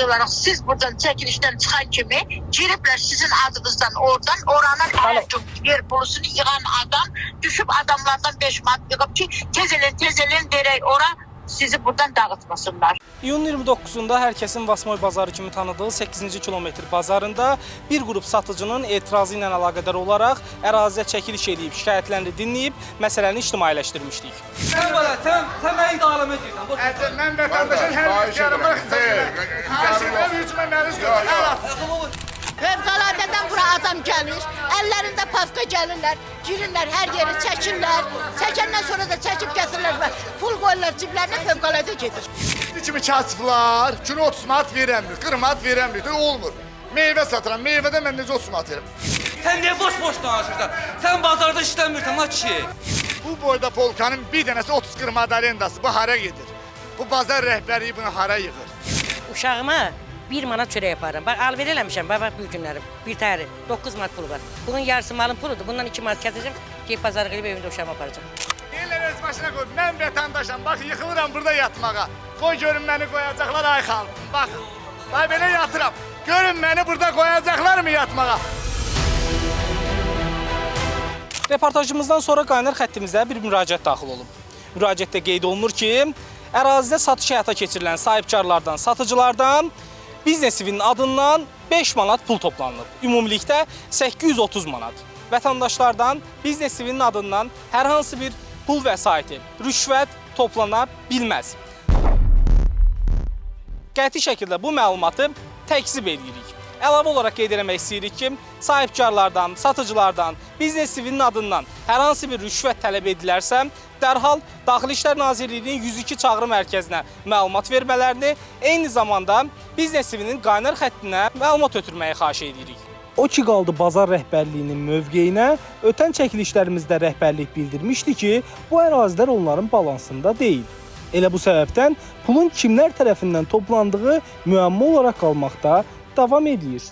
olarak siz buradan çekilişten çıkan kimi giripler sizin adınızdan oradan oranın yer polisini yığan adam düşüp adamlardan 5 manat yığıp ki tezelen verək ora sizi buradan dağıtmasınlar. İyunun 29-da hər kəsin Vasmoy bazarı kimi tanıdığı 8-ci kilometr bazarında bir qrup satıcının etirazı ilə əlaqədar olaraq əraziyə çəkiliş edib, şikayətlərini dinləyib, məsələni ictimailəşdirmişdik. Sən məni idarəmə edirsən. Mən vətəndaşın hər ixtiyarımı Fövqələdədən bura adam gəlir, əllərində paska gəlirlər, girirlər, hər yeri çəkirlər, çəkəndən sonra da çəkib gətirirlər, pul qoyurlar ciblərinə, fövqələdə gedir. kimi kasıflar, günü 30 manat verəmir, 40 manat verəmir, olmur. Meyvə satıram, meyvədə mən necə 30 manat verim? Sən niyə boş-boş danışırsan? Sən bazarda işləmirsən, la kişi. Bu boyda polkanın bir dənəsi 30-40 manat arendası, bu hara gedir? Bu bazar rəhbəri bunu hara yığır? Uşağıma 1 manat çörək yaparım. Bax, alver eləmişəm, bax bu günlərim. Bir təri, 9 manat pulu var. Bunun yarısı malın puludur. Bundan 2 manat kəsəcəm, ki bazarı qılıb evimdə uşağıma aparacam. Deyirlər öz başına qoy, mən vətəndaşam, bax yıxılıram burada yatmağa. Qoy görün məni qoyacaqlar ay xalq. Bax, bax belə yatıram. Görün məni burada qoyacaqlar mı yatmağa? Reportajımızdan sonra qaynar xəttimizdə bir müraciət daxil olub. Müraciətdə qeyd olunur ki, ərazidə satış həyata keçirilən sahibkarlardan, satıcılardan biznes evinin adından 5 manat pul toplanılıb. Ümumilikdə 830 manat. Vətəndaşlardan biznes evinin adından hər hansı bir pul vəsaiti, rüşvət toplana bilməz. Qəti şəkildə bu məlumatı təkzib edirik. Əlavə olaraq qeyd etmək istəyirik ki, sahibkarlardan, satıcılardan, biznes evinin adından hər hansı bir rüşvət tələb edilərsə, dərhal Daxili İşlər Nazirliyinin 102 çağrı mərkəzinə məlumat vermələrini, eyni zamanda biznes evinin qaynar xəttinə məlumat ötürməyi xahiş edirik. O ki qaldı bazar rəhbərliyinin mövqeyinə, ötən çəkilişlərimizdə rəhbərlik bildirmişdi ki, bu ərazilər onların balansında deyil. Elə bu səbəbdən pulun kimlər tərəfindən toplandığı müəmma olaraq qalmaqda davam edir.